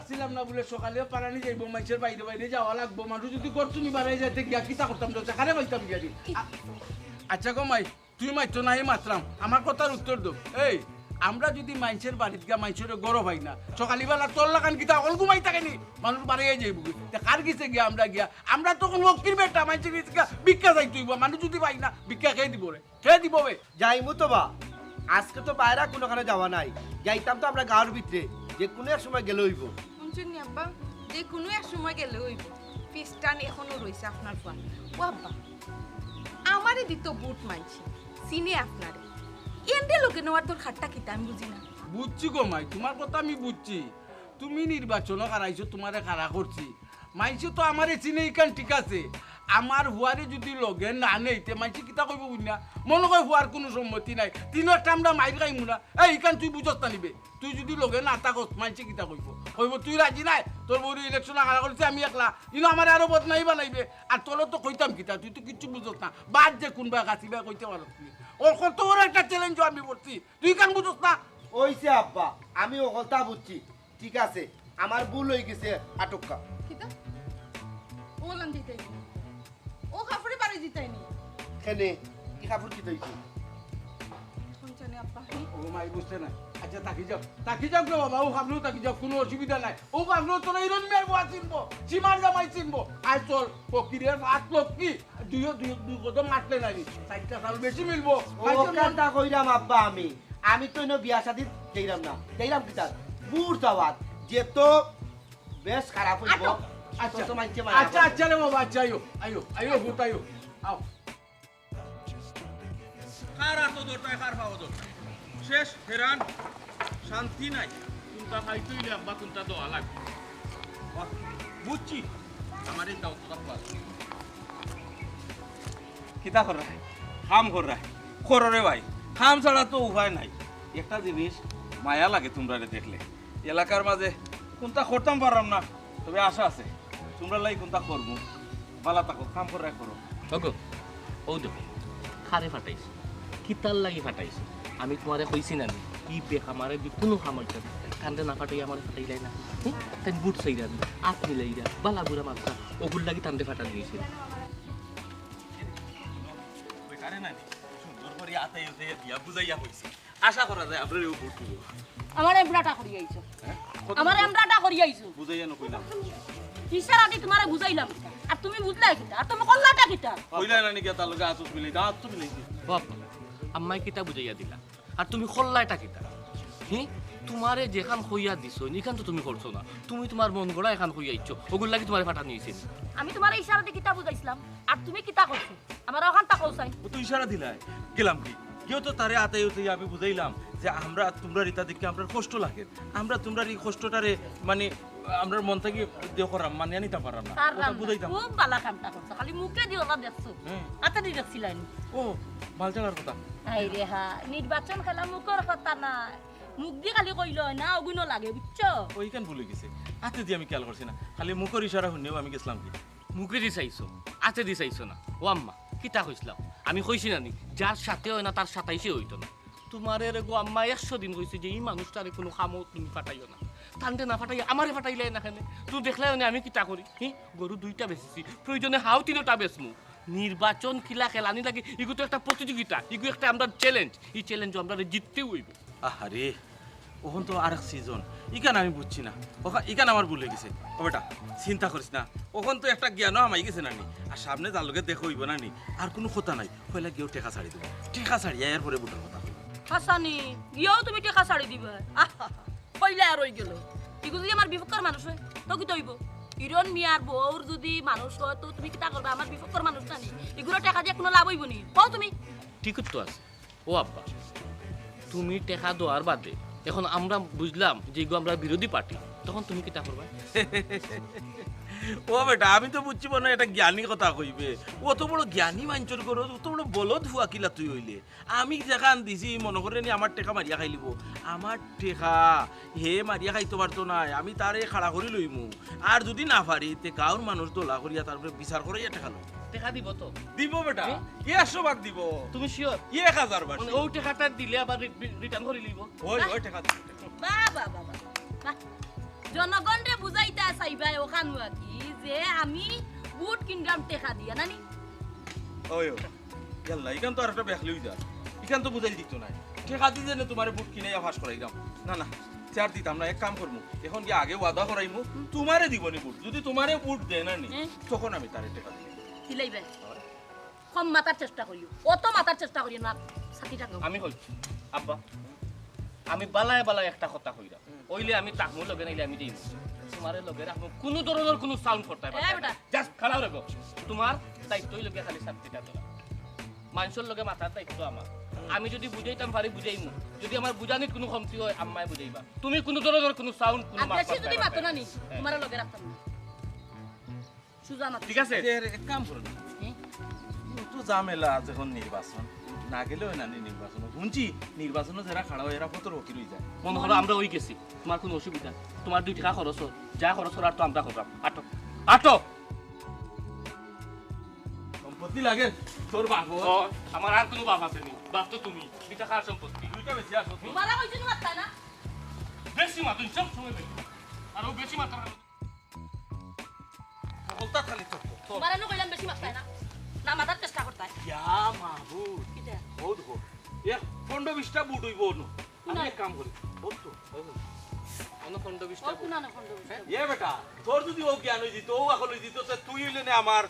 রাখছিলাম না বলে সকালেও পারানি যাইব মানুষের বাইরে বাইরে যাওয়া লাগবো মানুষ যদি করতুনি বাড়াই যাইতে গিয়া কিতা করতাম তো সেখানে পাইতাম গিয়া আচ্ছা গো মাই তুই মাইতো নাই মাত্রাম আমার কথার উত্তর দো এই আমরা যদি মানুষের বাড়িতে গিয়া মানুষের গরম হয় না সকালবেলা তোর লাগান কিতা অল ঘুমাই থাকেনি মানুষ বাড়িয়ে যাইব কার গেছে গিয়া আমরা তখন লক্ষ্মীর বেটা মানুষের গেছে ভিক্ষা যাই তুইব মানুষ যদি পাই না ভিক্ষা খেয়ে দিব রে খেয়ে দিব বে যাইমু তো বা আজকে তো বাইরে কোনোখানে যাওয়া নাই যাইতাম তো আমরা গাঁর ভিতরে যে কোনো এক সময় গেলে হইব শুনছেন নি আব্বা যে কোনো এক সময় গেলে হইব ফিস্টান এখনো রয়েছে আপনার ফুয়া ও আব্বা আমারে দিত বুট মানছি চিনি আপনারে এন্ডে লোকে নেওয়ার তোর খাট্টা কিতা আমি বুঝি না বুঝছি গো মাই তোমার কথা আমি বুঝছি তুমি নির্বাচন করাইছো তোমারে খাড়া করছি মাইছে তো আমারে চিনে ইকান ঠিক আছে আমার হুয়ারে যদি লগে না নেইতে মাইছে কিতা কইব বুঝনা মনে কয় হুয়ার কোনো সম্মতি নাই তিনটা আমরা মাইর খাইমু না এই ইকান তুই বুঝত না নিবে তুই যদি লগে না থাকস মাইছে কিতা কইব কইব তুই রাজি নাই তোর বড় ইলেকশন আগাড়া করছি আমি একলা ইনো আমার আরো বদনাই বানাইবে আর তোলে তো কইতাম কিতা তুই তো কিচ্ছু বুঝত না বাদ যে কোনবা গাছিবা কইতে পারত তুই ওর কত বড় একটা চ্যালেঞ্জ আমি করছি তুই কান বুঝত না ওইছে আব্বা আমি ওকলতা বুঝছি ঠিক আছে আমার ভুল হয়ে গেছে আটকা কিতা ওলান দিতে ও কাপড়ে পারে দিতাইনি খেলে কি কাপড় কি দইছি শুনছেন নি আব্বা ও মাই বুঝতে না আচ্ছা তাকি যাও গো বাবা ও ভাবলো তাকি যাও কোনো অসুবিধা নাই ও ভাবলো তোর ইরন মেয়ের বুয়া চিনবো সীমার জামাই চিনবো আর চল ফকিরের হাত লক্ষ্মী দুই কদম মারলে নাই চারটা সাল বেশি মিলবো ও কাটা কইরাম আব্বা আমি তো ইনো বিয়া শাদি দেইরাম না দেইরাম কি তার বুড় দাওয়াত যে তো বেশ খারাপ হইব আচ্ছা তো মানছে আচ্ছা রে বাবা আচ্ছা আয়ো ভূত আয়ো আও খারা তো দরটায় খার পাওয়া দরকার শেষ হেরান শান্তি নাই কোনটা খাইতেইলে আব্বা কোনটা দোয়া লাগবে বুঝছি আমার এই দাও তো পাস কিতা কর রা কাম কর রা করো রে ভাই কাম ছাড়া তো উপায় নাই একটা জিনিস মায়া লাগে তোমরা দেখলে এলাকার মাঝে কোনটা করতাম পারলাম না তবে আশা আছে তোমরা লাই কোনটা করবো বালা তাকো কাম করে করো ওগো ও দেখো খারে ফাটাইছে কিতাল লাগি ফাটাইছে আমি তোমারে কইছি না কি বেকা মারে কোনো সামর্থ্য কান্দে না ফাটাই আমার ফাটাইলাই না তাই বুট চাইরা আপনি লাইরা বালা বুড়া মাত্রা ওগুল লাগি টান্দে ফাটা দিয়েছিল বেকারে না সুন্দর করে আতাই হতে দিয়া বুঝাইয়া কইছি আশা করা যায় আপনার এই বুট আমার এমরাটা করি আইছো আমার এমরাটা করি আইছো বুঝাইয়া ন কইলাম ইশারাতে তোমারে বুঝাইলাম আর তুমি বুঝলাই কিটা আর তুমি কল্লাটা কিটা কইলা না নাকি তার লগে আসুস মিলাই দাঁত তো মিলাইছি বাপ আম্মাই কিতা বুঝাইয়া দিলা আর তুমি খল্লাইটা কিতা তোমারে যেখান কইয়া দিছো নিখান তো তুমি করছো না তুমি তোমার মন গড়া এখান কইয়া ইচ্ছো ওগুল লাগি তোমারে ফাটা নিয়েছিল আমি তোমার ইশারাতে কিতা বুঝাইছিলাম আর তুমি কিতা করছো আমার ওখানটা কইছাই ও তো ইশারা দিলাই গেলাম কি কেউ তো তারে আতাই হতে আমি বুঝাইলাম যে আমরা তোমরা রিতা দেখে আমরা কষ্ট লাগে আমরা তোমরা এই কষ্টটারে মানে আমরা মন থেকে দেহ করাম মানে নিতে পারলাম না ওটা বুঝাইতাম খুব ভালো কামটা করছো খালি মুখে দিও না দেখছো হাতে দি দেখছিলাই ও মাল চালার কথা আই রে হা নির্বাচন খেলা মুখের কথা না মুখ দিয়ে খালি কইল না অগুন লাগে বুঝছো ওইখান ভুলে গেছে হাতে দিয়ে আমি খেয়াল করছি না খালি মুখের ইশারা শুনেও আমি গেছিলাম কি মুখে দি চাইছো হাতে দি চাইছো না ও আম্মা কিতা কইছিলাম আমি কইছি না যার সাথে হয় না তার সাথে হইতো না তোমার গো আম্মা 100 দিন কইছে যে এই মানুষটারে কোনো কামও তুমি ফাটাইও না টানতে না ফাটাই আমারে ফাটাইলে না কেন তুই দেখলে আমি কিতা করি গরু 2টা বেচেছি প্রয়োজনে হাও 3টা বেচমু নির্বাচন কিলা খেলানি লাগে এগুলো তো একটা প্রতিযোগিতা এগুলো একটা আমরা চ্যালেঞ্জ এই চ্যালেঞ্জ আমরা জিততেই হইব আহারে ওখান তো আরেক সিজন ইকান আমি বুঝছি না ওখান ইকান আমার ভুলে গেছে ও বেটা চিন্তা করিস না ওখান তো একটা জ্ঞানও আমাই গেছে নানি আর সামনে যার লোকে দেখো হইব নানি আর কোনো কথা নাই হইলে গিয়েও টেকা ছাড়ি দেবো টেকা ছাড়িয়া এর পরে বুটার কথা হাসানি গিয়েও তুমি টেকা ছাড়ি দিবা কইলে আর হই গেল এগুলো যদি আমার বিপক্ষের মানুষ হয় তো কি তৈব ইরন মিয়ার বউর যদি মানুষ হয় তো তুমি কিতা করবে আমার বিপক্ষের মানুষ না নি এগুলো টাকা দিয়ে কোনো লাভ হইব নি কও তুমি ঠিক তো আছে ও আব্বা তুমি টেকা দেওয়ার বাদে এখন আমরা বুঝলাম যে আমরা বিরোধী পার্টি তখন তুমি কিতা করবা ও বেটা আমি তো বুঝছি মনে এটা জ্ঞানী কথা কইবে অত বড় জ্ঞানী মাঞ্চর করো অত বড় বলদ হুয়া কিলা তুই হইলে আমি যেখান দিছি মনে করে নি আমার টেকা মারিয়া খাইলিব আমার টেকা হে মারিয়া খাইতে পারতো না আমি তারে খাড়া করে লইমু আর যদি না পারি তে গাঁর মানুষ দোলা করিয়া তারপরে বিচার করে টেকা লো টেকা দিব তো দিব বেটা 100 ভাগ দিব তুমি শিওর 1000 বার ও টেকাটা দিলে আবার রিটার্ন করে লিব ওই টেকা বাহ বাহ বাহ বাহ জনগণরে বুঝাইতা চাইবাই ওখানুয়া কি যে আমি বুট কিনলাম টেকা দিয়া নানি ওই ইয়াল্লা ইখান তো আর একটা বেখলি হই যা ইখান তো বুঝাই দিত না ঠেকা দি যে তোমারে বুট কিনে ফাঁস করাইলাম না না চার দিতাম না এক কাম করবো এখন কি আগে ওয়াদা করাইমু তোমারে দিবনি বুট যদি তোমারে বুট দেয় না নি তখন আমি তারে টেকা দিব দিলাইবে কম মাতার চেষ্টা করিও অত মাতার চেষ্টা করিও না 60 টাকা আমি হই আব্বা আমি বালায় বালায় একটা কথা কইরা ওইলে আমি তাকমু লগে নাইলে আমি দিই তোমারে লগে রাখবো কোনো ধরনের কোনো সাউন্ড করতে পারবে এ বেটা জাস্ট খাড়া রাখো তোমার দায়িত্বই লগে খালি 60 টাকা তোলা মানুষের লগে মাথার দায়িত্ব আমার আমি যদি বুঝাইতাম পারি বুঝাইমু যদি আমার বুঝানিত কোনো কমতি হয় আম্মাই বুঝাইবা তুমি কোনো ধরনের কোনো সাউন্ড কোনো মাথা আগ্রাসী যদি মাতো না নি তোমার লগে রাখতাম না সুজানা ঠিক আছে এক কাম করুন তো ঝামেলা যখন নির্বাচন না গেলেও না নির্বাচন শুনছি নির্বাচনে যারা খাড়া হয় এরা কত রকি রয়ে যায় মনে হলো আমরা ওই গেছি তোমার কোনো অসুবিধা তোমার 2 টাকা খরচ হোক যা খরচ আর তো আমরা করব আটো আটো সম্পত্তি লাগে তোর বাপ আমার আর কোনো বাপ আছে নি বাপ তো তুমি 2 টাকার সম্পত্তি দুইটা বেশি আসো তোমার কইছ না মাত্তা না বেশি মা তুই সব সময় বেশি আর ও বেশি মাত্রা বলতা খালি তো তোমার না কইলাম বেশি মাত্তা না না মাতার চেষ্টা করতে ইয়া মাহবুব কিটা বহুত গো এ 15-20টা বুট হইব না আমি এক কাম করি বহুত তো অন্য 15-20 ও টাকা কুনা না খন্ড এ বেটা তোর যদি ও জ্ঞান হই দিত ও আকল হই দিত তে তুই হইলে না আমার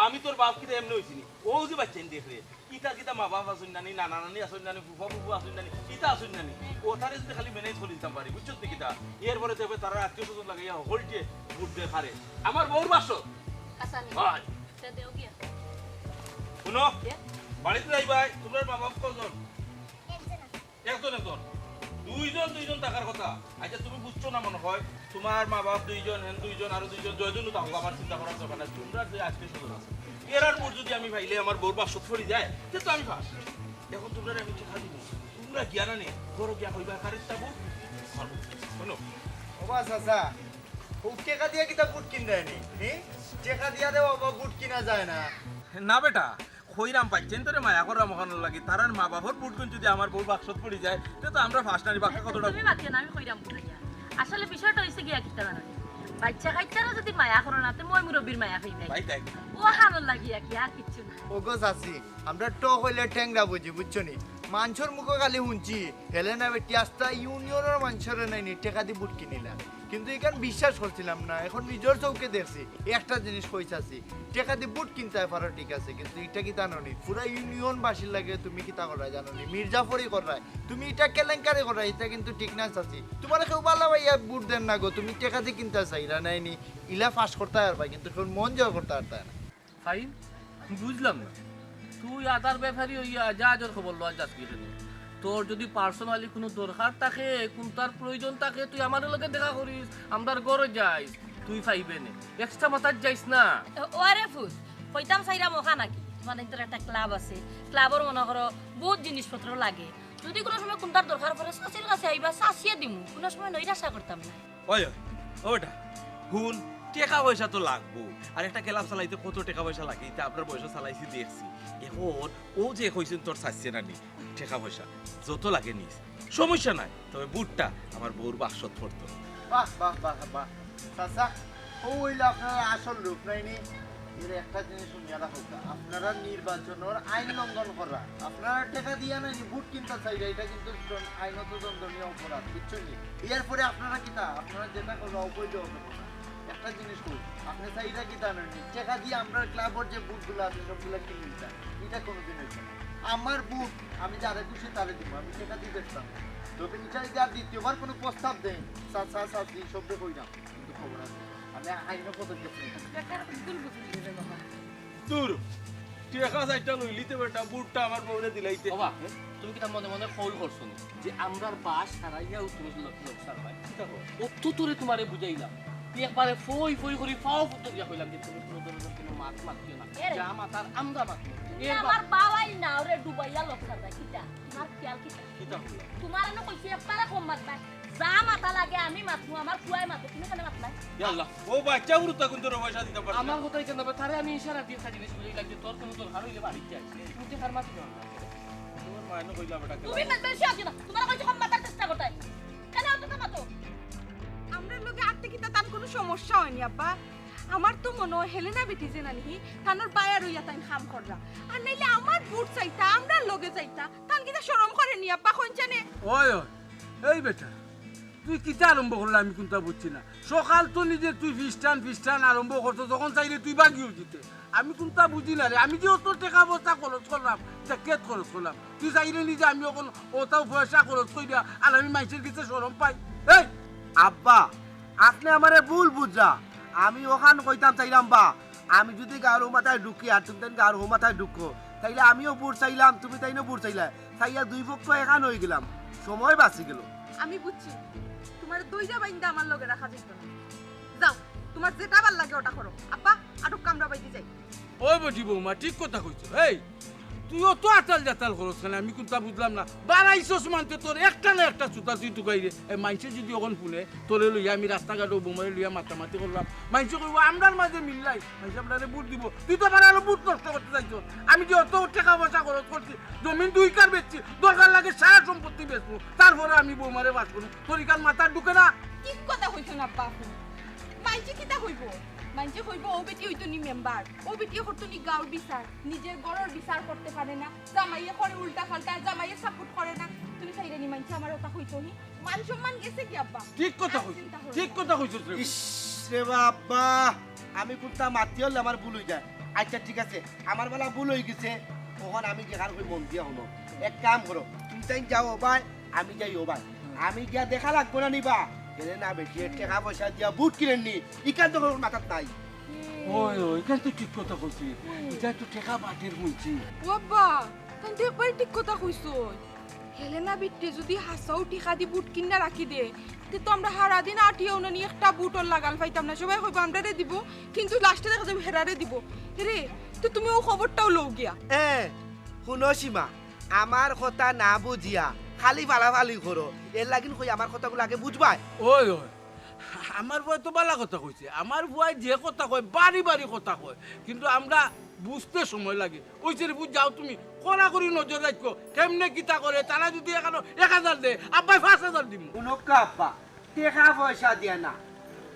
আমি তোর বাপ কি এমনি হইছিনি ও যে বাচ্চা দেখ রে কিতা কিতা মা বাপ আসুন নানি নানা নানি আসুন নানি ফুফা ফুফু আসুন নানি কিতা আসুন নানি ও তারে যদি খালি ম্যানেজ করে দিতাম পারি বুঝছো তো কিতা এরপরে দেবে তারা আত্মীয় স্বজন লাগে হল যে বুট দে খারে আমার বউর বাসো আসানি ভাই তে দেও গিয়া শুনো বাড়িতে যাই ভাই তোমার মা বাপ কজন একজন দুইজন টাকার কথা আচ্ছা তুমি বুঝছো না মনে হয় তোমার মা বাপ দুইজন হেন দুইজন আরো দুইজন জয়জনও থাকবো আমার চিন্তা করার দরকার নাই তোমরা যে আজকে স্বজন আছে এরার পর যদি আমি ভাইলে আমার বউর বাসত ফরি যায় তো আমি ফাঁস এখন তোমরা আমি ঠেকা দিব তোমরা জ্ঞান নেই বড় জ্ঞান হইবা কারের তাবো শোনো ওবা চাচা ও টেকা দিয়া কিতা বুট কিন দেয়নি টেকা দিয়া দেওয়া বুট কিনা যায় না না বেটা খইরাম পাইছেন তোরে মায়া করা মহান লাগে তারার মা বাবার বুটগুন যদি আমার বউর বাক্সত পড়ে যায় তো আমরা ফার্স্ট নারী বাক্সে কতটা তুমি বাকিয়া না আমি কইরাম বুঝাইয়া আসলে বিষয়টা হইছে গিয়া কিতা জানো বাচ্চা কাচ্চারা যদি মায়া করো না তে মই মুরব্বির মায়া হই নাই ভাই তাই ও হানো লাগিয়া কি আর কিচ্ছু না ওগো চাচি আমরা ট হইলে ঠ্যাংরা বুঝি বুঝছো নি মানুষের মুখে খালি শুনছি হেলেনা বেটি আস্তা ইউনিয়নের মানুষের নাইনি টেকা দিয়ে বুট কিনিলা কিন্তু এখান বিশ্বাস করছিলাম না এখন নিজের চৌকে দেখছি একটা জিনিস কইছাছি টেকা দিয়ে বুট কিনতে পারো ঠিক আছে কিন্তু এটা কি জানোনি পুরা ইউনিয়ন বাসীর লাগে তুমি কি তা করাই জানোনি মির্জাফরি করাই তুমি এটা কেলেঙ্কারি করাই এটা কিন্তু ঠিক না চাচি তোমার কেউ ভালো ভাইয়া বুট দেন না গো তুমি টেকা দিয়ে কিনতে চাইরা নাইনি ইলা ফাঁস করতে পারবা কিন্তু মন জয় করতে পারতা না ফাইন বুঝলাম না তুই আদার ব্যাপারই হইয়া যা জোর খবর লওয়া যাস কি তোর যদি পার্সোনালি কোনো দরকার থাকে কোন তার প্রয়োজন থাকে তুই আমার লগে দেখা করিস আমরার ঘরে যাইস তুই পাইবে না এক্সট্রা মাথার যাইস না ওরে ফুল কইতাম চাইরা মখা নাকি মানে তোর একটা ক্লাব আছে ক্লাবর মনে করো বহুত জিনিসপত্র লাগে যদি কোনো সময় কোনটার দরকার পড়ে শাশির কাছে আইবা শাশিয়ে দিমু কোনো সময় নৈরাশা করতাম না ওই ওটা হুন টাকা পয়সা তো লাগবো আর একটা ক্লাব চালাইতে কত টাকা পয়সা লাগে এটা আপনার পয়সা চালাইছি দেখছি এখন ও যে কইছেন তোর চাইছে না নি টাকা পয়সা যত লাগে নিস সমস্যা নাই তবে বুটটা আমার বউর বাক্সত পড়তো বাহ বাহ বাহ বাহ চাচা ও হইলো আপনারা আসল রূপ নাইনি এর একটা জিনিস শুনিয়া রাখো আপনারা নির্বাচনের আইন লঙ্ঘন করা আপনারা টাকা দিয়া নাইনি ভোট কিনতে চাইলে এটা কিন্তু আইনত দণ্ডনীয় অপরাধ বুঝছেন এরপরে আপনারা কিতা আপনারা যেটা করবা অবৈধ হবে একটা জিনিস কই আপনি চাইটা কিতা নাইনি টাকা দিয়ে আমরা ক্লাবের যে বুটগুলো আছে সবগুলো কিনে নিতাম এটা কোনোদিন হইছে না আমার বুট আমি যারে খুশি তারে দিব আমি টাকা দিয়ে বেচতাম তবে এটা যদি আর দ্বিতীয়বার কোনো প্রস্তাব দেন চাচা চাচি শব্দ কই না কিন্তু খবর আছে আমি আইন পদক্ষেপ নেই দূর টাকা চাইটা লইলিতে বেটা বুটটা আমার বউরে দিলাইতে বাবা তুমি কি মনে মনে ফল করছো যে আমরার বাস হারাইয়াও তুমি লোকসান হয় অত তোরে তোমারে বুঝাইলাম তুই একবারে ফই ফই করি ফাও ফুটো দিয়া কইলাম যে তুমি কোনো ধরনের কোনো মাত মাতিও না যা মাতার আমরা মাতি আমার বাবাই না ওরে ডুবাইয়া লোকসান যায় কিটা তোমার খেয়াল কিটা কিতা হলো তোমার না কইছে একবারে কম মাত নাই যা মাথা লাগে আমি মাতু আমার কুয়াই মাতে তুমি কেন মাত নাই ইয়াল্লাহ ও বাচ্চা উড়তা কোন তোর পয়সা দিতে পারছ আমার কথাই কেন তারে আমি ইশারা দিয়ে একটা জিনিস বুঝাই লাগছে তোর কোনো দরকার হইলে বাড়ি যাই তুমি যে হার মাতি না তোর মায়নো কইলা বেটা তুমি বেশি আছো না তোমার কইছে কম মাতার চেষ্টা করতে কেন অত মাতো আমরা কিতা তার কোনো সমস্যা হয়নি আব্বা আমার তো মনে হয় হেলেনা বেটি যে নানি তানোর বায়ার হইয়া তাই কাম কররা আর নাইলে আমার বুট চাইতা আমরা লগে চাইতা তান কিতা শরম করেনি আব্বা কোন জানে ওই ওই এই বেটা তুই কিতা আরম্ভ করলে আমি কোনটা বুঝছি না সকাল তো নিজে তুই ফিস্টান আরম্ভ করতো যখন চাইলে তুই বাগিও দিতে আমি কোনটা বুঝি না রে আমি যে অত টাকা পয়সা খরচ করলাম কেট খরচ করলাম তুই চাইলে নিজে আমি এখন ওটাও পয়সা খরচ করি দিয়া আর আমি মাইসের কাছে শরম পাই এই আব্বা আপনি আমারে ভুল বুঝা আমি ওখান কইতাম চাইলাম বা আমি যদি গারো মাথায় ঢুকি আর তুমি তাই গারো মাথায় ঢুকো তাইলে আমিও বুট চাইলাম তুমি তাইনো বুট চাইলা চাইয়া দুই পক্ষ এখান হয়ে গেলাম সময় বাঁচি গেল আমি বুঝছি তোমার দুইটা বাইন্দা আমার লগে রাখা যাইতো না যাও তোমার যেটা ভাল লাগে ওটা করো আব্বা আটক কামরা বাইতে যাই ওই বেটি বৌমা ঠিক কথা কইছো এই তুইও তো আতাল জাতাল খরচ কেন আমি কোনটা বুঝলাম না বাড়াইছস মানতে তোর একটা না একটা চুতা তুই টুকাই রে এই মাইসে যদি ওখান শুনে তোরে লইয়া আমি রাস্তাঘাটও বোমারে লইয়া মাতামাতি করলাম মাইসে কইব আমরার মাঝে মিললাই মাইসে আপনারে বুট দিব তুই তো আমার আরো বুট নষ্ট করতে চাইছ আমি যে অত টাকা পয়সা খরচ করছি জমিন 2 কার বেচছি দরকার লাগে সারা সম্পত্তি বেচবো তারপরে আমি বৌমারে বাস করবো তোর কার মাথা ঢুকে না ঠিক কথা কইছো না আব্বা মাইজি কিতা হইব মাইজি হইব ও বেটি হইতো নি মেম্বার ও বেটি হতো নি গাঁর বিচার নিজের গড়র বিচার করতে পারে না জামাইয়ে করে উল্টা খালটা জামাইয়ে সাপোর্ট করে না তুমি চাইরে নি মাইজি আমার ওটা হইতো নি মান সম্মান গেছে কি আব্বা ঠিক কথা কইছো ঠিক কথা কইছো ইস রে বাবা আমি কোনটা মাতি হলে আমার ভুল হয়ে যায় আচ্ছা ঠিক আছে আমার বেলা ভুল হয়ে গেছে তখন আমি যেখান কই মন দিয়া হলো এক কাম করো তুমি তাই যাও ভাই আমি যাই ও ভাই আমি গিয়া দেখা লাগবো না নিবা কেন না বেশি টাকা পয়সা দিয়া বুট কিনেন নি ইকান তো মাথাত নাই ওই ওই কেন তুই ঠিক কথা কইছি এটা একটু টাকা বাটের মুইছি ও আব্বা তান্তে একবার ঠিক কথা কইছো হেলেনা বিট্টে যদি হাসাও টিকা দি বুট কিনা রাখি দে তে তো আমরা হারা দিন আটিও না নি একটা বুটর লাগাল পাইতাম না সবাই কইব আমরারে দিব কিন্তু লাস্টে দেখা যাবে হেরারে দিব রে তো তুমি ও খবরটাও লও গিয়া শুনো সীমা আমার কথা না বুঝিয়া খালি ফালাফালি করো এর লাগিন কই আমার কথাগুলো আগে বুঝবাই ওই ওই আমার ভয় তো বালা কথা কইছে আমার ভয় যে কথা কয় বাড়ি বাড়ি কথা কয় কিন্তু আমরা বুঝতে সময় লাগে ওই যে বুঝ যাও তুমি কড়া করি নজর রাখো কেমনে কিতা করে তারা যদি এখানে 1000 দেয় আব্বাই 5000 দিব উনকা আব্বা টাকা পয়সা দিয়া না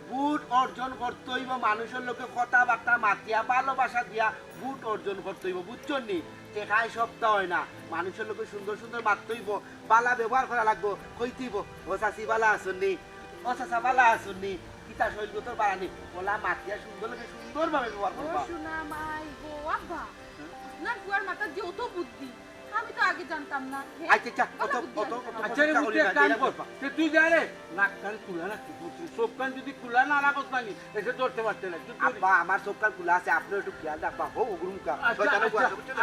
বুট অর্জন করতে হইব মানুষের লোকে কথাবার্তা মাতিয়া ভালোবাসা দিয়া বুট অর্জন করতে হইব বুঝছো নি টেকায় সপ্তাহ হয় না মানুষের লোকে সুন্দর সুন্দর মারতে হইব বালা ব্যবহার করা লাগবো কইতেইব ও চাষি বালা আসুননি ও চাষা বালা আসুননি কিতা শৈল তোর বাড়ানি বলা মাতিয়া সুন্দর লোকে সুন্দরভাবে ব্যবহার করবা শোনা মাই গো আব্বা না বুয়ার মাথা যে অত বুদ্ধি আমি তো আগে জানতাম না আচ্ছা আচ্ছা রে বুঝতে কাম কর তে তুই যা রে নাক কান খুলা রাখ সব কান যদি খুলা না রাখত না এসে ধরতে পারতে না আব্বা আমার সব কাল খোলা আছে আপনি একটু খেয়াল রাখবা হো গুরুমকা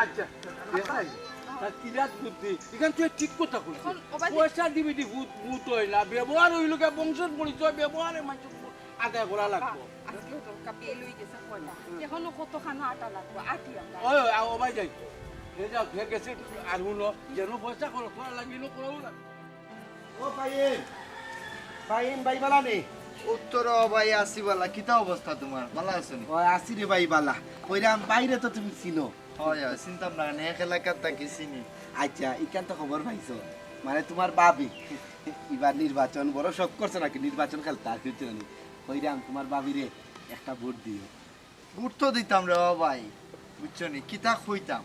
আচ্ছা তার কিরাত বুদ্ধি এখান তুই ঠিক কথা কইছিস পয়সা দিবি দি ভূত হয় না ব্যবহার হইল কে বংশের পরিচয় ব্যবহারে মানুষ আদায় করা লাগবো আজকে তো কাপিয়ে লই গেছে কয়লা এখনো কত খানা আটা লাগবো আটি আমরা ওই ও ভাই যাই হে যাও ফের গেছে আর হলো যেন পয়সা খরচ করা লাগিল করাও না ও ভাইন ভাই বালা নে উত্তর ভাই আসি বালা কিতা অবস্থা তোমার ভালো আছো নি? ও আসি রে ভাই বালা কইরাম বাইরে তো তুমি চিনো হয় চিন্তা না এক এলাকার তাকে চিনি আচ্ছা ইকান তো খবর পাইছো মানে তোমার বাবি এবার নির্বাচন বড় শখ করছে নাকি নির্বাচন খেলতে আর ফিরতে জানি কইরাম তোমার বাবি রে একটা ভোট দিও ভোট তো দিতাম রে ভাই বুঝছো নি কিতা খুইতাম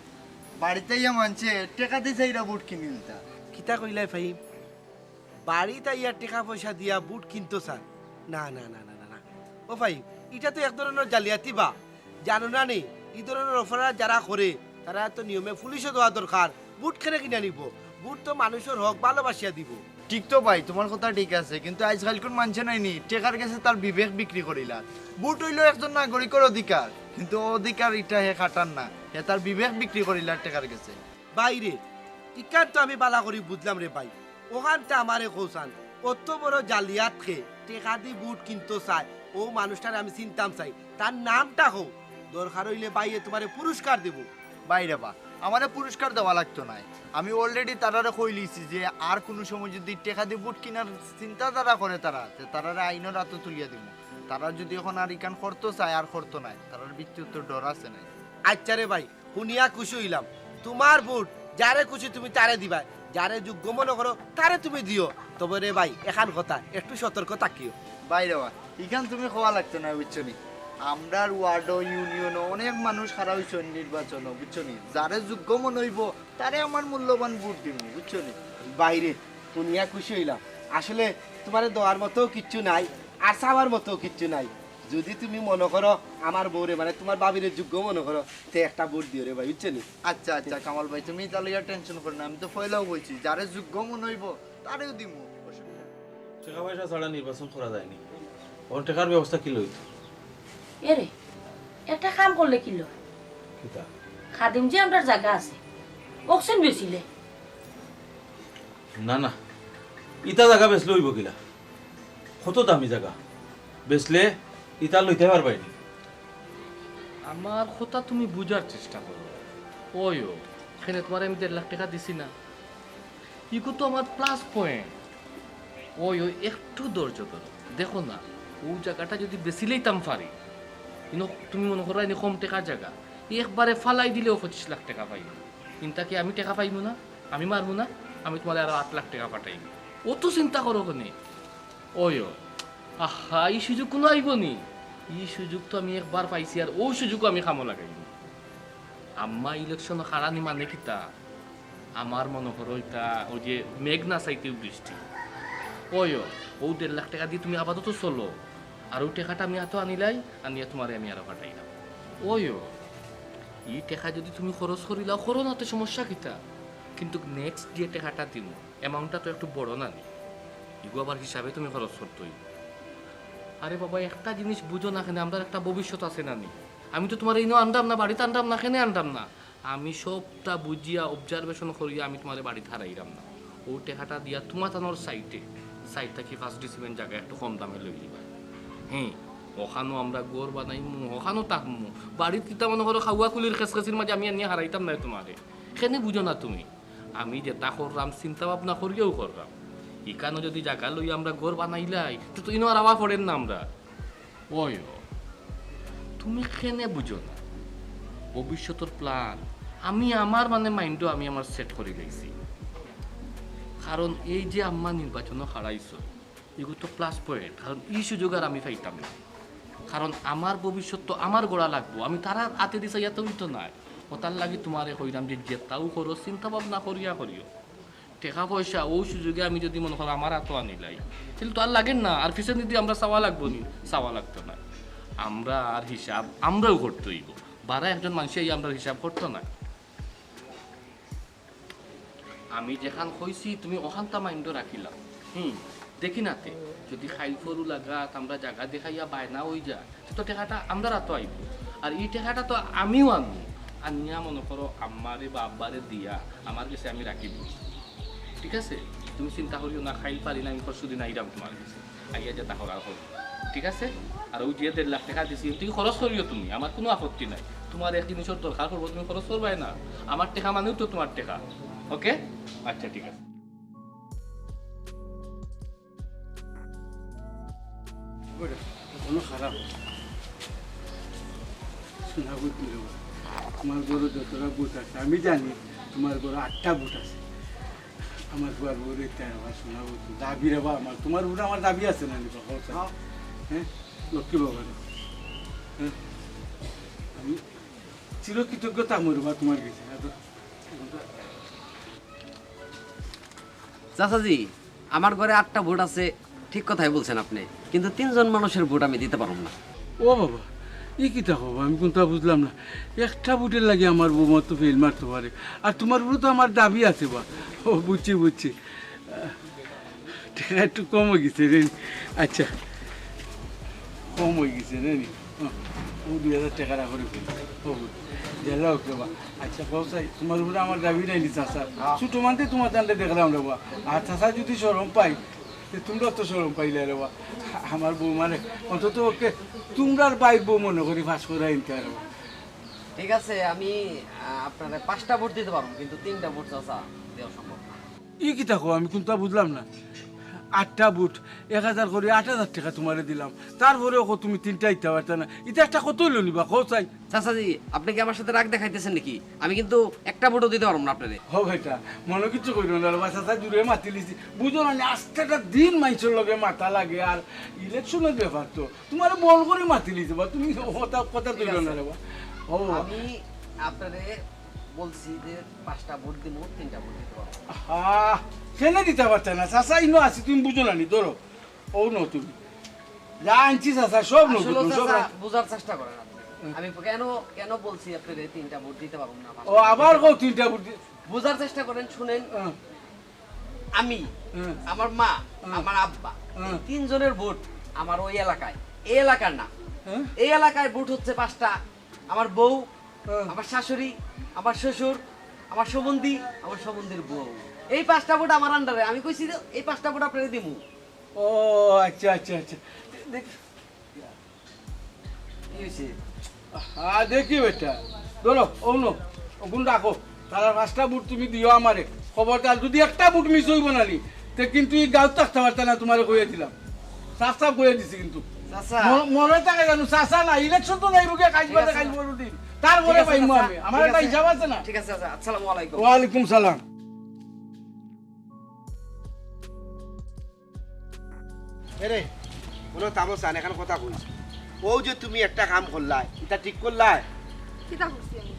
বাড়িতেই মানছে টেকা দিয়ে যাইরা ভোট কিনে নিতা কিতা কইলাই ভাই বাড়িতে ইয়া টাকা পয়সা দিয়া বুট কিনতো স্যার না না না না না না ও ভাই এটা তো এক ধরনের জালিয়াতি বা জানো না নি এই ধরনের অফার যারা করে তারা তো নিয়মে পুলিশও দেওয়া দরকার বুট কেনে কিনে নিব বুট তো মানুষের হক ভালোবাসিয়া দিব ঠিক তো ভাই তোমার কথা ঠিক আছে কিন্তু আজকাল কোন মানছে নাইনি টেকার কাছে তার বিবেক বিক্রি করিলা ভোট হইল একজন নাগরিকের অধিকার কিন্তু অধিকার এটা হে খাটার না হে তার বিবেক বিক্রি করিলা টেকার কাছে বাইরে ইকান তো আমি বালা করি বুঝলাম রে ভাই ওখানটা আমারে কৌশান অত বড় জালিয়াত খে টেকা দি বুট কিনতো চাই ও মানুষটার আমি চিনতাম চাই তার নামটা হোক দরকার হইলে বাইরে তোমারে পুরস্কার দেব বাইরে বা আমারে পুরস্কার দেওয়া লাগতো না আমি অলরেডি তারারে কই লিছি যে আর কোনো সময় যদি টেকা দিয়ে বুট কিনার চিন্তা তারা করে তারা আইনের হাতে তুলিয়া দিব তারা যদি এখন আর ইকান করতো চায় আর করতো নাই তারার বৃত্তির তো ডর আছে নাই আচ্ছা রে ভাই শুনিয়া খুশি হইলাম তোমার বুট যারে খুশি তুমি তারে দিবা যারে যোগ্য মনে করো তারে তুমি দিও তবে রে ভাই এখান কথা একটু সতর্ক থাকিও বাইরে বা এখান তুমি খাওয়া লাগতো না বুঝছো নি আমরার ওয়ার্ডও ইউনিয়নও অনেক মানুষ খারা হইছে নির্বাচনও বুঝছো নি যারে যোগ্য মনে হইব তারে আমার মূল্যবান ভোট দিব বুঝছো নি বাইরে শুনিয়া খুশি হইলাম আসলে তোমার দেওয়ার মতো কিচ্ছু নাই আর চাওয়ার মতো কিচ্ছু নাই যদি তুমি মনে করো আমার বউরে মানে তোমার বাবিরে যোগ্য মনে করো তে একটা ভোট দিও রে ভাই বুঝছো নি আচ্ছা আচ্ছা কামাল ভাই তুমি তাহলে আর টেনশন করো না আমি তো পয়লাও বলছি যারে যোগ্য মনে হইব তারেও দিব অসুবিধা নেই। টাকা পয়সা ছাড়া নির্বাচন করা যায়নি ওর টাকার ব্যবস্থা কি লইত এরে একটা কাম করলে কি লয় কিতা খাদিম যে আমরা জায়গা আছে অক্সিজেন বেচিলে না না ইটা জায়গা বেচলে হইব কিলা কত দামি জায়গা বেচলে ইটা লইতে পারবাইনি আমার কথা তুমি বুঝার চেষ্টা করো ওই এখানে তোমার আমি 1.5 লাখ টাকা দিছি না ইগো তো আমার প্লাস পয়েন্ট ওই একটু ধৈর্য ধরো দেখো না ও জায়গাটা যদি বেশি লইতাম পারি কিন্তু তুমি মনে করো এনে কম টাকার জায়গা একবারে ফালাই দিলেও 25 লাখ টাকা পাইব কিন্তু কি আমি টাকা পাইব না আমি মারবো না আমি তোমার আরো 8 লাখ টাকা পাঠাইব ও তো চিন্তা করো কোনে ওই আহা এই সুযোগ কোনো আইব নি এই সুযোগ তো আমি একবার পাইছি আর ওই সুযোগও আমি খামো লাগাইব আম্মা ইলেকশন হারানি মানে কিতা আমার মনে করো এটা ওই যে মেঘ না চাইতে বৃষ্টি ওই ও 1.5 লাখ টাকা দিয়ে তুমি আপাতত চলো আর ওই টাকাটা আমি এত আনিলাই আনিয়া তোমারে আমি আরো পাঠাইলাম ওই এই টাকা যদি তুমি খরচ করিলাও করো না তো সমস্যা কিতা কিন্তু নেক্সট যে টাকাটা দিব অ্যামাউন্টটা তো একটু বড় না নি এগুলো আবার হিসাবে তুমি খরচ করতেই আরে বাবা একটা জিনিস বুঝো না কেন আমরা একটা ভবিষ্যৎ আছে না নি আমি তো তোমার এই আনতাম না বাড়িতে আনতাম না কেন আনতাম না আমি সবটা বুঝিয়া অবজারভেশন করিয়া আমি তোমার বাড়িতে হারাইলাম না ও টাকাটা দিয়া তোমার তানোর সাইটটা কি ফার্স্ট ডিসিমেন্ট জায়গায় একটু কম দামে লই দিবা হ্যাঁ ওখানো আমরা গোর বানাইমু ওখানো তাকমু বাড়ির কিতা মনে করো খাওয়া কুলির খেসখেসির মাঝে আমি নিয়ে হারাইতাম না তোমারে সেখানে বুঝো না তুমি আমি যেটা করলাম চিন্তা ভাবনা করিয়াও করলাম ইকানো যদি জায়গা লই আমরা গোর বানাইলাই তো ইনো আর আওয়া পড়েন না আমরা ওই তুমি কেনে বুঝো না ভবিষ্যতের প্ল্যান আমি আমার মানে মাইন্ডও আমি আমার সেট করে লাইছি কারণ এই যে আম্মা নির্বাচন হারাইছো এগুলো তো প্লাস পয়েন্ট কারণ এই সুযোগ আর আমি পাইতাম না কারণ আমার ভবিষ্যৎ তো আমার গোড়া লাগবো আমি তারা হাতে দিছে ইয়াতে তো নাই ওটার লাগি তোমারে কইলাম যে যেটাও করো চিন্তা ভাবনা করিয়া করিও টাকা পয়সা ও সুযোগে আমি যদি মনে করো আমার হাতও আনিলাই তাহলে তো আর লাগেন না আর পিছনে যদি আমরা চাওয়া লাগবো নি চাওয়া লাগতো না আমরা আর হিসাব আমরাও করতে হইব বারা একজন মানুষই আমরা হিসাব করতো না আমি যেখান কইছি তুমি ওখানটা মাইন্ড রাখিলাম দেখি নাতে যদি খাইল ফরু লাগা আমরা জায়গা দেখাইয়া বায়না হয়ে যায় তো টাকাটা আমরা রাতো আইব আর এই টাকাটা তো আমিও আনবো আনিয়া মনে করো আম্মারে বা আব্বারে দিয়া আমার কাছে আমি রাখিব ঠিক আছে তুমি চিন্তা করিও না খাইল পারি না আমি পরশু দিন আইরাম তোমার কাছে আইয়া যে তাহলে আর হল ঠিক আছে আর ওই যে 1.5 লাখ টাকা দিছি তুই খরচ করিও তুমি আমার কোনো আপত্তি নাই তোমার এক জিনিসের দরকার করবো তুমি খরচ করবাই না আমার টাকা মানেও তো তোমার টাকা ওকে আচ্ছা ঠিক আছে কোনো খারাপ শোনা বুট নেব তোমার গরু যতটা বুট আছে আমি জানি তোমার গরু 8টা বুট আছে আমার বুয়ার গরু এটা আমার শোনা বুট দাবি রে বা আমার তোমার বুট আমার দাবি আছে না নিবা হ্যাঁ লক্ষ্মী বাবা হ্যাঁ আমি চিরকৃতজ্ঞতা মরবা তোমার কাছে চাচাজি আমার ঘরে 8টা ভোট আছে ঠিক কথাই বলছেন আপনি কিন্তু 3 জন মানুষের ভোট আমি দিতে পারব না ও বাবা ই কি তা বাবা আমি কোনটা বুঝলাম না একটা বুটের লাগে আমার বৌমা তো ফেল মারতে পারে আর তোমার বুড়ো তো আমার দাবি আছে বা ও বুঝছি টাকা একটু কম হয়ে গেছে রে আচ্ছা কম হয়ে গেছে রে ও 2000 টাকা করে ফেল ও জেলা ওকে বা আচ্ছা বসাই তোমার উপরে আমার দাবি নাই নি চাষা ছোটো মানতে তোমার দান্ডে দেখলাম রে বা আর চাষা যদি সরম পাই তোমরা তো সরম পাইলে রে বা আমার বউ মানে অন্তত ওকে তোমরার বাইর বউ মনে করি ফাঁস করে আনতে আর ঠিক আছে আমি আপনাদের 5টা ভোট দিতে পারবো কিন্তু 3টা ভোট চাচা দেওয়া সম্ভব না ই কি থাকো আমি কোনটা বুঝলাম না 8টা বুট 1000 করে 8000 টাকা তোমারে দিলাম তারপরেও তুমি 3টা ইতে পারতা না এটা একটা কত হইলো নিবা কও চাই চাচাজি আপনি কি আমার সাথে রাগ দেখাইতেছেন নাকি আমি কিন্তু একটা বুটও দিতে পারবো না আপনারে হো বেটা মনে কিছু কইরো না বাবা চাচা দূরে মাতি লিছি বুঝো না আজকেটা দিন মাইছের লগে মাথা লাগে আর ইলেকশনের ব্যাপার তো তোমার বল করে মাতি লিছি বা তুমি কথা কথা কইরো না রে বাবা ও আমি আপনারে বলছি যে 5টা বুট দিব 3টা বুট দিতে পারবো হ্যাঁ কেন দিতে পারতে না চাচা ইনো আছি তুমি বুঝো না নি ধরো ও নো তুমি যা আনছি চাচা সব নো আসলে সব চাচা বোঝার চেষ্টা করেন আপনি আমি কেন কেন বলছি আপনারে 3টা বুট দিতে পারবো না ও আবার কও 3টা বুট বোঝার চেষ্টা করেন শুনেন আমি আমার মা আমার আব্বা এই তিনজনের ভোট আমার ওই এলাকায় এই এলাকার না এই এলাকায় ভোট হচ্ছে 5টা আমার বউ আমার শাশুড়ি আমার শ্বশুর আমার সম্বন্ধী আমার সম্বন্ধীর বউ এই 5টা ভোট আমার আন্ডারে আমি কইছি যে এই 5টা ভোট আপনারে দিমু ও আচ্ছা আচ্ছা আচ্ছা দেখ কি হইছে হ্যাঁ দেখি বেটা ধরো ও নো ওগুন রাখো তারা 5টা বুট তুমি দিও আমারে খবরদার যদি একটা বুট মিস হইব না নি তে কিন্তু এই গাঁত থাকতে পারতা না তোমারে কইয়ে দিলাম সাফ সাফ কইয়ে দিছি কিন্তু চাচা মনে থাকে জানো চাচা না ইলেকশন তো যাইব কে কাজ বাদে কাজ বড় দিন তারপরে পাইমু আমি আমার একটা হিসাব আছে না ঠিক আছে চাচা আসসালামু আলাইকুম ওয়ালাইকুম সালাম এরে কোনো তামস আন এখানে কথা কইস ও যে তুমি একটা কাম করলাই এটা ঠিক করলাই কিতা করছি আমি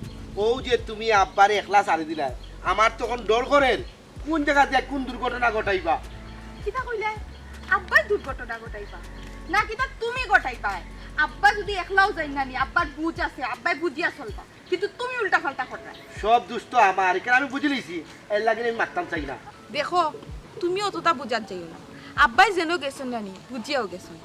ও যে তুমি আব্বারে একলা ছাড়ি দিলাই আমার তখন ডর করেন কোন জায়গা দিয়ে কোন দুর্ঘটনা ঘটাইবা কিতা কইলে আব্বার দুর্ঘটনা ঘটাইবা না কিতা তুমি ঘটাইবা আব্বা যদি একলাও যাই না নি আব্বার বুঝ আছে আব্বাই বুঝিয়া চলবা কিন্তু তুমি উল্টা পাল্টা করবা সব দুষ্ট আমার এখানে আমি বুঝে লইছি এর লাগে আমি মারতাম চাই না দেখো তুমি অতটা বুঝার যাইও না আব্বাই যেন গেছেন নানি বুঝিয়াও গেছেন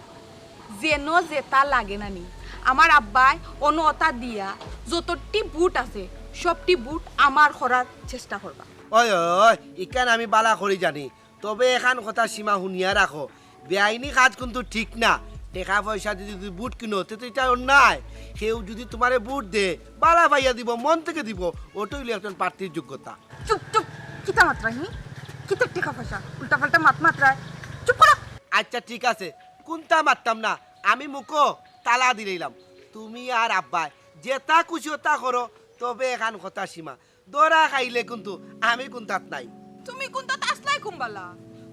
যেন যেটা লাগে নানি আমার আব্বাই অনতা দিয়া যতটি বুট আছে সবটি বুট আমার করার চেষ্টা করবা ওই ওই ইকান আমি বালা করি জানি তবে এখান কথা সীমা শুনিয়া রাখো বেআইনি কাজ কিন্তু ঠিক না টাকা পয়সা যদি বুট কিনো তো এটা অন্যায় কেউ যদি তোমারে বুট দে বালা পাইয়া দিব মন থেকে দিব ওটাই হইলো একজন প্রার্থীর যোগ্যতা চুপ চুপ কিতা মাত্রা হি কিতা টেকা পয়সা উল্টা পাল্টা মাত্রায় চুপ করো আচ্ছা ঠিক আছে কোনটা মারতাম না আমি মুখো তালা দিলাম তুমি আর আব্বাই যেটা খুশি তা করো তবে এখান কথা সীমা দরা খাইলে কিন্তু আমি কোনটাত নাই তুমি কোনটা আসলাই কুম্বালা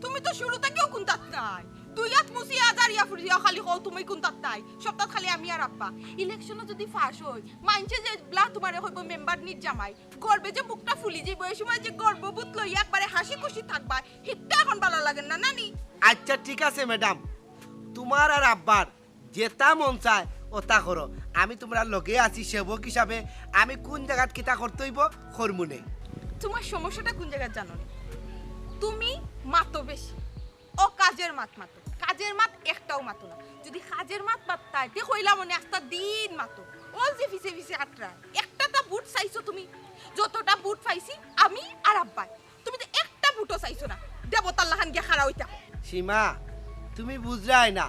তুমি তো শুরু থেকেও কোনটাত নাই তুই ইয়াত মুসি আজার ইয়া ফুরিয়া খালি কও তুমি কোনটাত নাই সবটা খালি আমি আর আব্বা ইলেকশনে যদি ফাঁস হই মানছে যে ব্লা তোমারে হইব মেম্বার নিজ জামাই গর্বে যে মুখটা ফুলি যাইব এই সময় যে গর্ববোধ লই একবারে হাসি খুশি থাকবা হিটটা এখন ভালো লাগে না নানি আচ্ছা ঠিক আছে ম্যাডাম তোমার আর আব্বার যেটা মন চায় ওটা করো আমি তোমরা লগে আছি সেবক হিসাবে আমি কোন জায়গাত কিতা করতে হইব করমুনে তোমার সমস্যাটা কোন জায়গা জানো না তুমি মাতো বেশি ও কাজের মাত মাতো কাজের মাত একটাও মাতো না যদি কাজের মাত মাততাই তে কইলা মনে একটা দিন মাতো ওল যে ফিসে ফিসে আটরা একটা বুট চাইছো তুমি যতটা বুট পাইছি আমি আর আব্বাই তুমি তো একটা বুটও চাইছো না দেবতার লাহান গিয়া খাড়া হইতা সীমা তুমি বুঝলাই না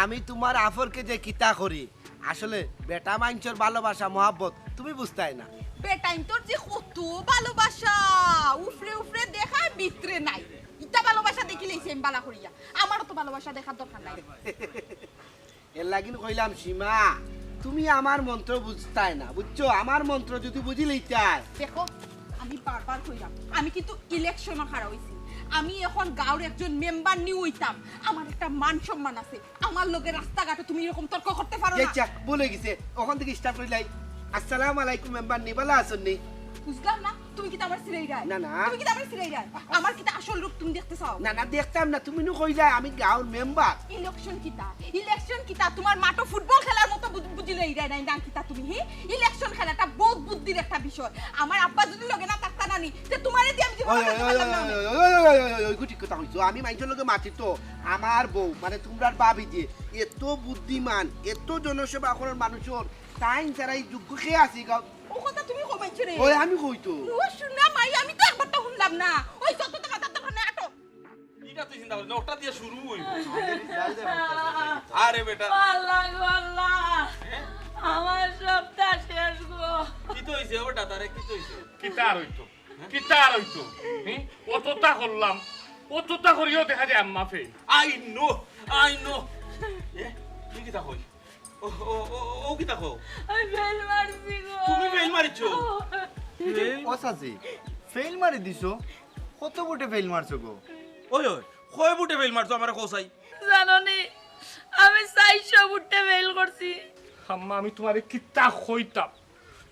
আমি তোমার আফরকে যে কিতা করি আসলে বেটা মাইনচর ভালোবাসা মহাব্বত তুমি বুঝতাই না বেটাইন তোর যে কত ভালোবাসা উফরে উফরে দেখায় ভিতরে নাই ইটা ভালোবাসা দেখিলেই সেম বালা করিয়া আমারও তো ভালোবাসা দেখার দরকার নাই এর লাগিন কইলাম সীমা তুমি আমার মন্ত্র বুঝতাই না বুঝছো আমার মন্ত্র যদি বুঝিলেই চাই দেখো আমি বারবার কইলাম আমি কিন্তু ইলেকশনে হারা হইছি আমি এখন গাঁওর একজন মেম্বার নিউ হইতাম আমার একটা মান সম্মান আছে আমার লগে রাস্তাঘাটে তুমি এরকম তর্ক করতে পারো না যাক বলে গেছে ওখান থেকে স্টার্ট করিলাই আসসালামু আলাইকুম মেম্বার নিবালা আসুননি বুঝলাম না তুমি কি আমার সিরাই রায় না, না। তুমি কি আমার সিরাই রায় আমার কি আসল রূপ তুমি দেখতে চাও না না দেখতাম না তুমি নু কইলা আমি গাঁওর মেম্বার ইলেকশন কিতা তোমার মাঠে ফুটবল খেলার মতো বুঝিলে এই নাই না কিতা তুমি হি ইলেকশন খেলাটা বহুত বুদ্ধির একটা বিষয় আমার আব্বা যদি লগে না থাকতা নানি তে তোমারে দি আমি জীবন ঠিক কথা কইছো আমি মাইন্সের লগে মাতি তো আমার বউ মানে তোমরার ভাবি যে এত বুদ্ধিমান এত জনসেবা করার মানুষের টাইম ছাড়াই যোগ্য খেয়ে আসি গাও ও কথা তুমি কমাইছো রে ওই আমি কইতো ও শুনা মাই আমি তো একবারটা শুনলাম না ওই যত টাকা তার দোকানে আটো এটা তুই চিন্তা করিস না ওটা দিয়ে শুরু হইব আরে বেটা আল্লাহ গো আল্লাহ আমার সবটা শেষ গো কি তো হইছে ওটা তারে কি তো হইছে কিতা আর হইতো কিতা আর হইতো অতটা করলাম অতটা করিও দেখা যায় আম্মা ফেল। আই নো এ তুই কিতা কই ও কিতা কও আমি ফেল মারছি গো। তুমি ফেল মারিছো ও চাচি ফেল মারি দিছো? কত বুটে ফেল মারছো গো? ওই কয় বুটে ফেল মারছো আমারে কোসাই জানো নি আমি 400 বুটে ফেল করছি। আম্মা আমি তোমারে কিতা কইতাম,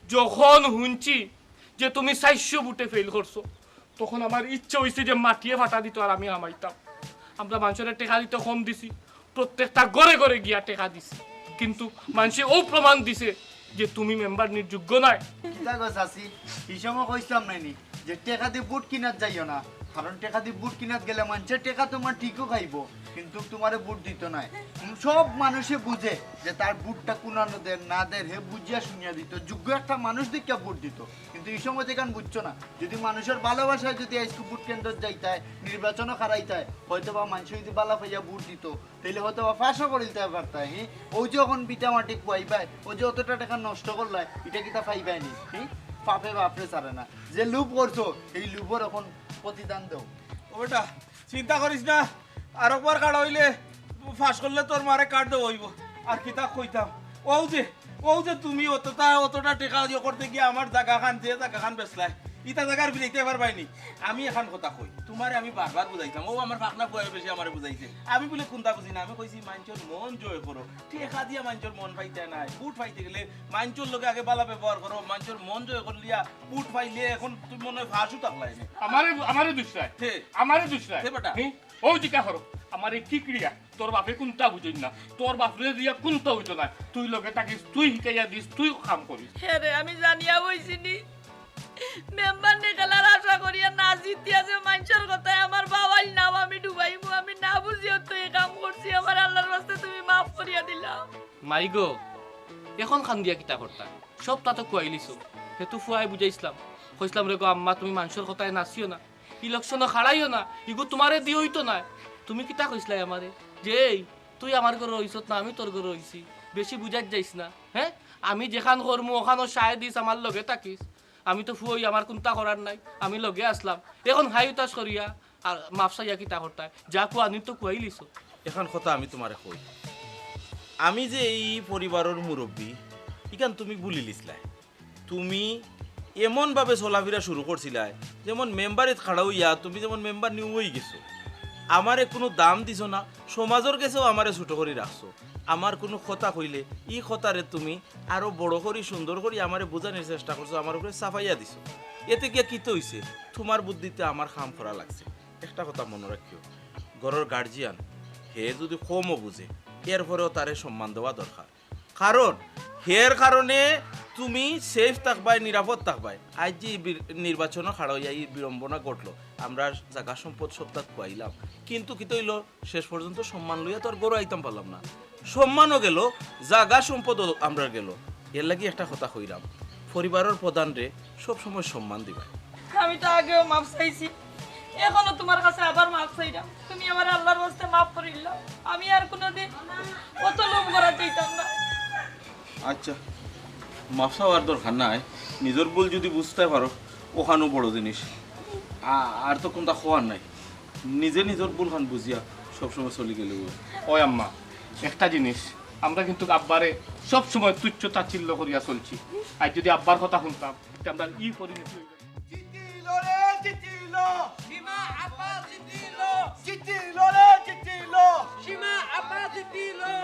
যখন শুনছি যে তুমি 400 বুটে ফেল করছো তখন আমার ইচ্ছা হয়েছে যে মাটিয়ে ফাটা দিত আর আমি আমাইতাম। আমরা মানুষের টেকা দিতে কম দিছি, প্রত্যেকটা ঘরে ঘরে গিয়া টেকা দিছি, কিন্তু মানুষে ও প্রমাণ দিছে যে তুমি মেম্বার নির্যোগ্য নাই। কিতা গো চাচি, এই সময় কইছিলাম নাইনি যে টেকা দিয়ে বুট কিনাত যাইও না, কারণ টেকা দিয়ে বুট কিনাত গেলে মানুষের টেকা তোমার ঠিকও খাইবো কিন্তু তোমারে বুট দিত নাই। সব মানুষে বুঝে যে তার বুটটা কুনানো দেন না দেন হে বুঝিয়া শুনিয়া দিত, যোগ্য একটা মানুষ দেখিয়া বুট দিত। কিন্তু এই সময় যেখান বুঝছো না, যদি মানুষের ভালোবাসায় যদি আজকে বুট কেন্দ্র যাইতায়, নির্বাচনও খারাইতায়, হয়তো বা মানুষ যদি বালা পাইয়া বুট দিত তাহলে হয়তো বা ফাঁসও করে দিতে পারতায়। হ্যাঁ ওই যখন পিঠা মাটি খুয়াইবাই, ও যে অতটা টাকা নষ্ট করলায় এটা কিতা পাইবাই নি? হ্যাঁ পাপে বাপরে ছাড়ে না, যে লুপ করছো এই লুপের এখন প্রতিদান দেও। ওটা চিন্তা করিস না, আর একবার কাট হইলে ফাঁস করলে তোর মারে কাট দেবো হইব। আর কিতা কইতাম ও যে তুমি অতটা টেকা দিয়ে করতে গিয়ে আমার জায়গা খান বেসলাই ইটা জায়গার বিরাইতে পারবাইনি। আমি এখন কথা কই তোমারে আমি বারবার বুঝাইতাম, ও আমার ফাঁকনা বয়ে বেশি আমারে বুঝাইছে। আমি বলে কোনটা বুঝি না, আমি কইছি মানুষের মন জয় করো, টেকা দিয়া মানুষের মন পাইতে নাই। বুট পাইতে গেলে মানুষের লোকে আগে বালা ব্যবহার করো, মানুষের মন জয় করলিয়া বুট পাইলে এখন তুমি মনে হয় ফাঁসু থাকলাই না। আমারে দুসরায় হে বেটা। ও জিকা করো আমারে কি ক্রিয়া তোর বাপে কোনটা বুঝিস না, তোর বাপরে দিয়া কোনটা হইতো না, তুই লগে থাকিস, তুই শিখাইয়া দিস, তুই কাম করিস। হ্যাঁ রে আমি জানিয়া বইছিনি মেম্বার নিকালার আশা করিয়া না জিতিয়া যে মানুষের কথায় আমার বাবাই নাম আমি ডুবাইবো, আমি না বুঝিও তো এই কাম করছি। আমার আল্লাহর রাস্তায় তুমি মাফ করিয়া দিলাম। মাই গো এখন খান দিয়া কিতা করতা, সব তাতো কুয়াইলিছো, সেতু ফুয়াই বুঝাইছিলাম, কইছিলাম রে গো আম্মা তুমি মানুষের কথায় নাচিও না, ইলেকশনও খাড়াইও না, ইগো তোমারে দিয়ে হইতো না। তুমি কিতা কইসলাই আমারে যে এই তুই আমার ঘরে হইছত না আমি তোর ঘরে হইছি, বেশি বুঝাই যাইস না। হ্যাঁ আমি যেখান করমু ওখানো সায় দিস, আমার লগে থাকিস। আমি তো ফুই আমার কোনটা করার নাই, আমি লগে আসলাম, এখন হাই উতাস করিয়া আর মাপসাইয়া কিতা করতায়, যা কুয়া আনি তো কুয়াইলিছো। এখন কথা আমি তোমারে কই, আমি যে এই পরিবারের মুরব্বী ইখান তুমি ভুলি লিসলাই। তুমি এমনভাবে চলাফেরা শুরু করছিলাই যেমন মেম্বারে খাড়া হইয়া তুমি যেমন মেম্বার নিউ হয়ে গেছো, আমারে কোনো দাম দিছো না, সমাজের কাছেও আমারে ছোট করে রাখছো। আমার কোনো কথা কইলে ই কথারে তুমি আরো বড় করি সুন্দর করি আমারে বোঝানোর চেষ্টা করছো, আমার উপরে সাফাইয়া দিছো। এতে গিয়া কি তো হইছে, তোমার বুদ্ধিতে আমার খাম করা লাগছে। একটা কথা মনে রাখিও, ঘরের গার্জিয়ান হে যদি কমও বুঝে এরপরেও তারে সম্মান দেওয়া দরকার, কারণ হের কারণে তুমি সেফ থাকবাই, নিরাপদ থাকবাই। আজ যে নির্বাচনও খাড়া হইয়া এই বিড়ম্বনা ঘটলো, আমরা জায়গা সম্পদ সপ্তাহ খুয়াইলাম, কিন্তু কি তৈল শেষ পর্যন্ত সম্মান লইয়া তোর গরু আইতাম পারলাম না, সম্মানও গেল জায়গা সম্পদও আমরা গেল। এর লাগি একটা কথা কইরাম, পরিবারের প্রধান রে সবসময় সম্মান দিবা। আমি তো আগেও মাফ চাইছি, এখনো তোমার কাছে আবার মাফ চাইলাম, তুমি আমার আল্লাহর রাস্তায় মাফ করিলাম। আমি আর কোনোদিন কত লোভ করা চাইতাম না। আচ্ছা মাফ চাওয়ার দরকার নাই, নিজের ভুল যদি বুঝতে পারো ওখানেও বড় জিনিস। আর তো কোনটা খোয়ার নাই, নিজে নিজের ভুল খান বুঝিয়া সবসময় চলে গেলে। ওই আম্মা একটা জিনিস, আমরা কিন্তু আব্বারে সবসময় তুচ্ছ তাচ্ছিল্য করিয়া চলছি, আর যদি আব্বার কথা শুনতাম আমরা ই পরিণতি হইল।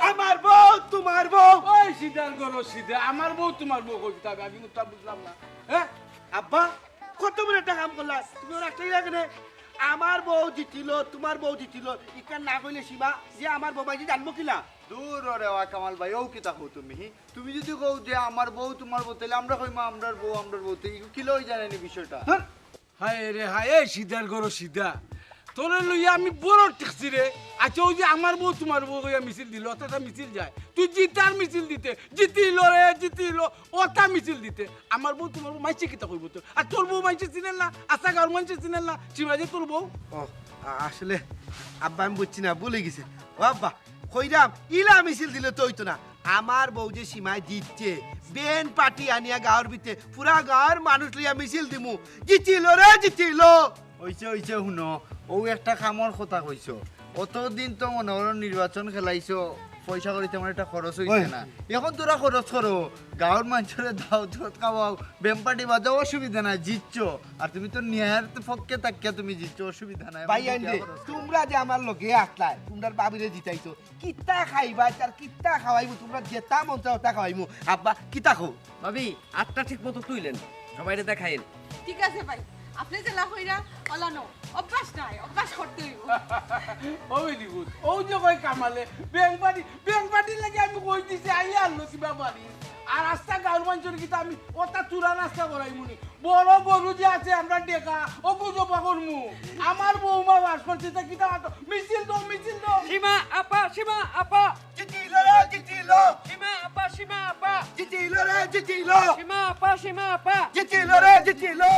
আমার বউ তোমার বউ, ওই সিধার করো সিধা, আমার বউ তোমার বউ কইতা আমি তো বুঝলাম না। হ্যাঁ আব্বা কত বড় একটা কাম করলা তুমি, ওর একটাই লাগে আমার বউ জিতিল তোমার বউ জিতিল, ইকান না কইলে সীমা যে আমার বাবাই যে জানবো কিলা। দূর রে ওয়া কামাল ভাই, ও কিতা কও তুমি? তুমি যদি কও যে আমার বউ তোমার বউ, তাহলে আমরা কইমা আমরার বউ কি লই জানেনি বিষয়টা? হায় রে হায়, এই সিধার করো সিধা, তোরে লইয়া আমি বড় ঠেকছি রে। আচ্ছা ওই যে আমার বউ তোমার বউ কইয়া মিছিল দিল, অতটা মিছিল যায়, তুই জিতার মিছিল দিতে, জিতিল রে জিতিল, ওটা মিছিল দিতে আমার বউ তোমার বউ মাইছে কিতা কইব তো? আর তোর বউ মাইছে চিনেন না, আশা গাঁর মাইছে চিনেন না, শিবাজি তোর বউ। ও আসলে আব্বা আমি বুঝছি না, ভুলে গেছে। ও আব্বা কইরাম ইলা মিছিল দিলে তো হইতো না, আমার বউ যে সীমায় জিতছে, বেন পার্টি আনিয়া গাঁর ভিতরে পুরা গাঁর মানুষ লইয়া মিছিল দিমু, জিতিল রে জিতিল। হইছে শুনো ও একটা কামর কথা কইছো অতদিন তো মনে করো নির্বাচন খেলাইছো পয়সা করে তেমন একটা খরচ হইছে না এখন তোরা খরচ করো গাঁৱৰ মানুষের দাওয়াত খাওয়াও বেমপাটি বাজাও অসুবিধা নাই জিতছো আর তুমি তো ন্যায়ের পক্ষে থাকিয়া তুমি জিতছো অসুবিধা নাই ভাই আইন্দে তোমরা যে আমার লগে আসলাই তোমরা বাবিরে জিতাইছো কিতা খাইবা তার কিতা খাওয়াইবো তোমরা যেটা মন চাও তা খাওয়াইমু আব্বা কিতা খাও ভাবি আটটা ঠিক মতো তুইলেন সবাইরে দেখাইন ঠিক আছে ভাই আপনি যে লাভ হইরা অলানো অভ্যাস নাই অভ্যাস করতে হইব ওই দিগুত ও যে কই কামালে ব্যাংক পার্টি লাগে আমি কই দিছি আইয়া আনলো কিবা বাড়ি আর রাস্তা গাঁর মানুষের কিতা আমি ওটা চূড়া রাস্তা করাইমুনি বড় গরু যে আছে আমরা ডেকা ও গুজবা করমু আমার বৌমা বাস করছে তা কিতা মিছিল দাও সীমা আপা জিতিলো রে জিতিলো সীমা আপা জিতিলো রে জিতিলো সীমা আপা জিতিলো রে জিতিলো